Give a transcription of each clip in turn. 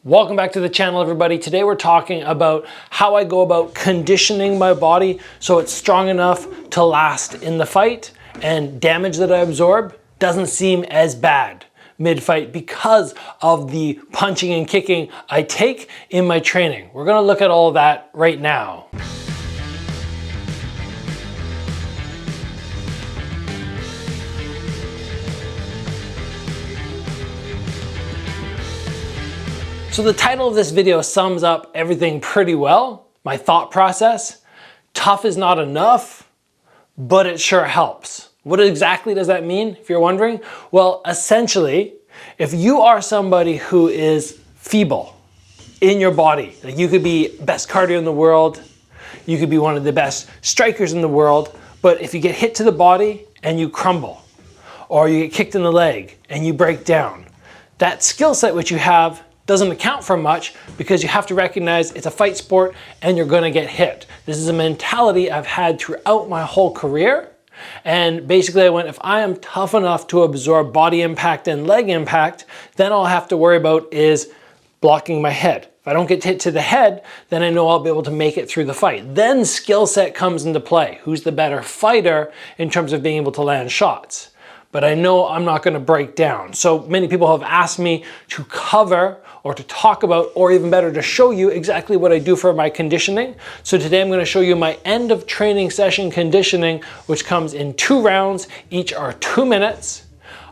Welcome back to the channel, everybody. Today we're talking about how I go about conditioning my body so it's strong enough to last in the fight and damage that I absorb doesn't seem as bad mid-fight because of the punching and kicking I take in my training. We're gonna look at all of that right now. So the title of this video sums up everything pretty well. My thought process: tough is not enough, but it sure helps. What exactly does that mean, if you're wondering? Well, essentially, if you are somebody who is feeble in your body, like you could be best cardio in the world, you could be one of the best strikers in the world, but if you get hit to the body and you crumble, or you get kicked in the leg and you break down, that skill set which you have doesn't account for much because you have to recognize it's a fight sport and you're gonna get hit. This is a mentality I've had throughout my whole career. And basically I went, if I am tough enough to absorb body impact and leg impact, then all I have to worry about is blocking my head. If I don't get hit to the head, then I know I'll be able to make it through the fight. Then skill set comes into play. Who's the better fighter in terms of being able to land shots? But I know I'm not gonna break down. So many people have asked me to cover or to talk about, or even better, to show you exactly what I do for my conditioning. So today I'm gonna show you my end of training session conditioning, which comes in 2 rounds, each are 2 minutes.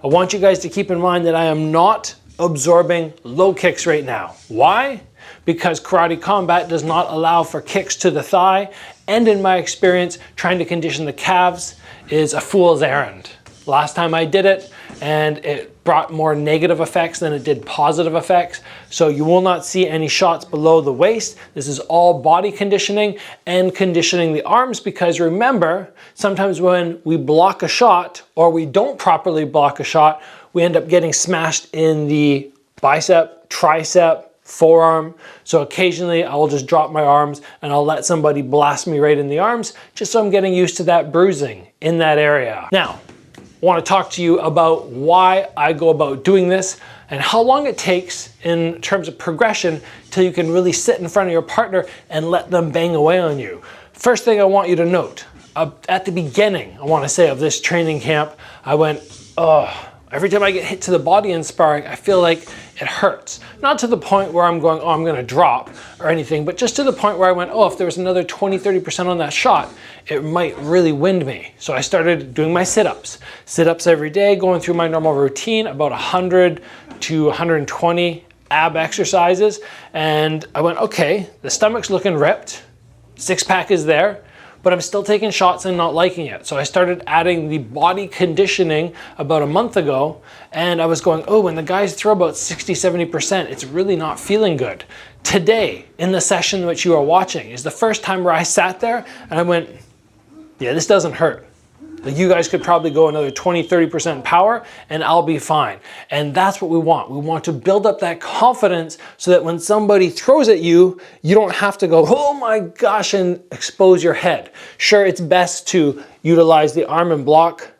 I want you guys to keep in mind that I am not absorbing low kicks right now. Why? Because karate combat does not allow for kicks to the thigh, and in my experience, trying to condition the calves is a fool's errand. Last time I did it, and it brought more negative effects than it did positive effects. So you will not see any shots below the waist. This is all body conditioning and conditioning the arms, because remember, sometimes when we block a shot or we don't properly block a shot, we end up getting smashed in the bicep, tricep, forearm. So occasionally I will just drop my arms and I'll let somebody blast me right in the arms, just so I'm getting used to that bruising in that area. Now, I want to talk to you about why I go about doing this and how long it takes in terms of progression till you can really sit in front of your partner and let them bang away on you. First thing I want you to note, at the beginning, I want to say, of this training camp, I went, every time I get hit to the body in sparring, I feel like it hurts. Not to the point where I'm going, I'm gonna drop or anything, but just to the point where I went, if there was another 20-30% on that shot, it might really wind me. So I started doing my sit-ups. Sit-ups every day, going through my normal routine, about 100 to 120 ab exercises. And I went, okay, the stomach's looking ripped, 6-pack is there, but I'm still taking shots and not liking it. So I started adding the body conditioning about a month ago, and I was going, when the guys throw about 60-70%, it's really not feeling good. Today, in the session which you are watching, is the first time where I sat there and I went, yeah, this doesn't hurt. Like, you guys could probably go another 20-30% power and I'll be fine. And that's what we want. We want to build up that confidence so that when somebody throws at you, you don't have to go, oh my gosh, and expose your head. Sure, it's best to utilize the arm and block,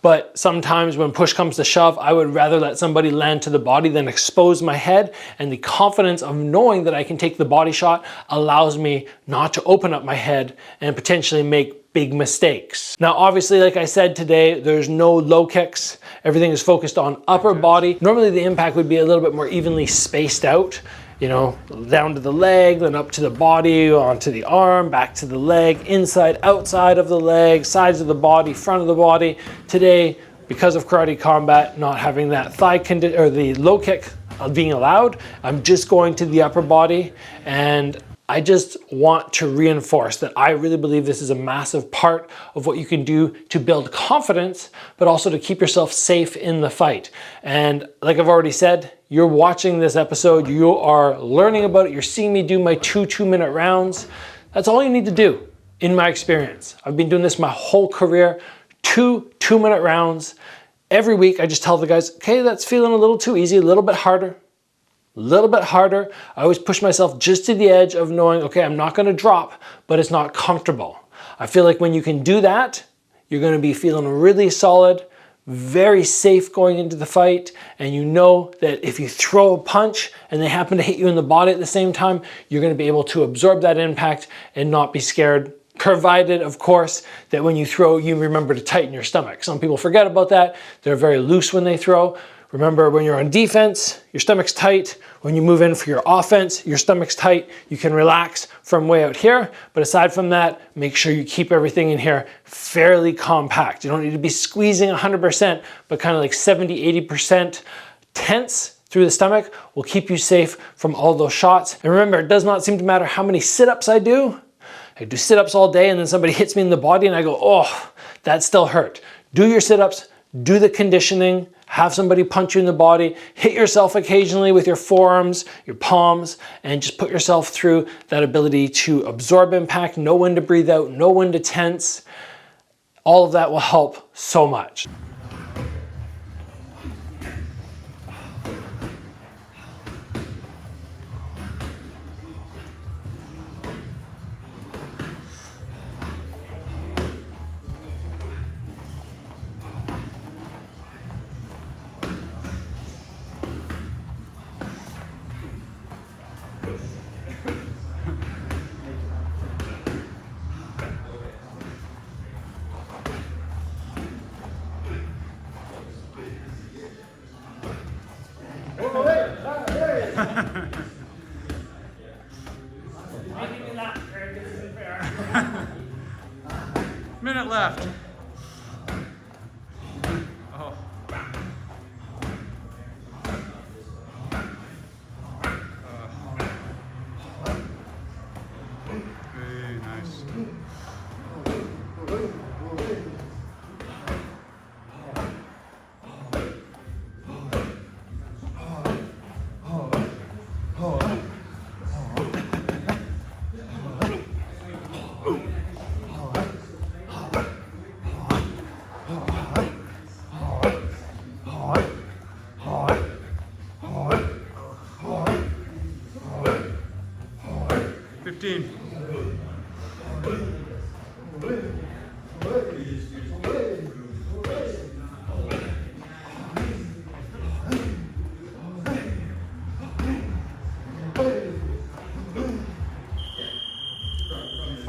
but sometimes when push comes to shove, I would rather let somebody land to the body than expose my head. And the confidence of knowing that I can take the body shot allows me not to open up my head and potentially make big mistakes. Now, obviously, like I said today, there's no low kicks. Everything is focused on upper body. Normally the impact would be a little bit more evenly spaced out, you know, down to the leg, then up to the body, onto the arm, back to the leg, inside, outside of the leg, sides of the body, front of the body. Today, because of karate combat not having that thigh or the low kick being allowed, I'm just going to the upper body, and I just want to reinforce that I really believe this is a massive part of what you can do to build confidence, but also to keep yourself safe in the fight. And like I've already said, you're watching this episode, you are learning about it, you're seeing me do my 2 2-minute rounds. That's all you need to do, in my experience. I've been doing this my whole career, 2 2-minute rounds. Every week I just tell the guys, okay, that's feeling a little too easy, a little bit harder. I always push myself just to the edge of knowing, okay, I'm not gonna drop, but it's not comfortable. I feel like when you can do that, you're gonna be feeling really solid, very safe going into the fight, and you know that if you throw a punch and they happen to hit you in the body at the same time, you're going to be able to absorb that impact and not be scared, provided, of course, that when you throw, you remember to tighten your stomach. Some people forget about that. They're very loose when they throw. Remember, when you're on defense, your stomach's tight. When you move in for your offense, your stomach's tight. You can relax from way out here. But aside from that, make sure you keep everything in here fairly compact. You don't need to be squeezing 100%, but kind of like 70, 80% tense through the stomach will keep you safe from all those shots. And remember, it does not seem to matter how many sit-ups I do. I do sit-ups all day and then somebody hits me in the body and I go, oh, that still hurt. Do your sit-ups, do the conditioning, have somebody punch you in the body, hit yourself occasionally with your forearms, your palms, and just put yourself through that ability to absorb impact, know when to breathe out, know when to tense. All of that will help so much. Minute left. Oh. Very nice.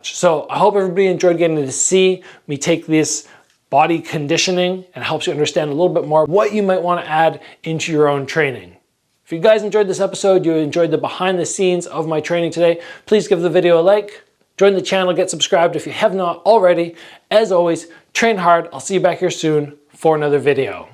So I hope everybody enjoyed getting to see me take this body conditioning and helps you understand a little bit more what you might want to add into your own training. If you guys enjoyed this episode, you enjoyed the behind the scenes of my training today, please give the video a like, join the channel, get subscribed if you have not already. As always, train hard. I'll see you back here soon for another video.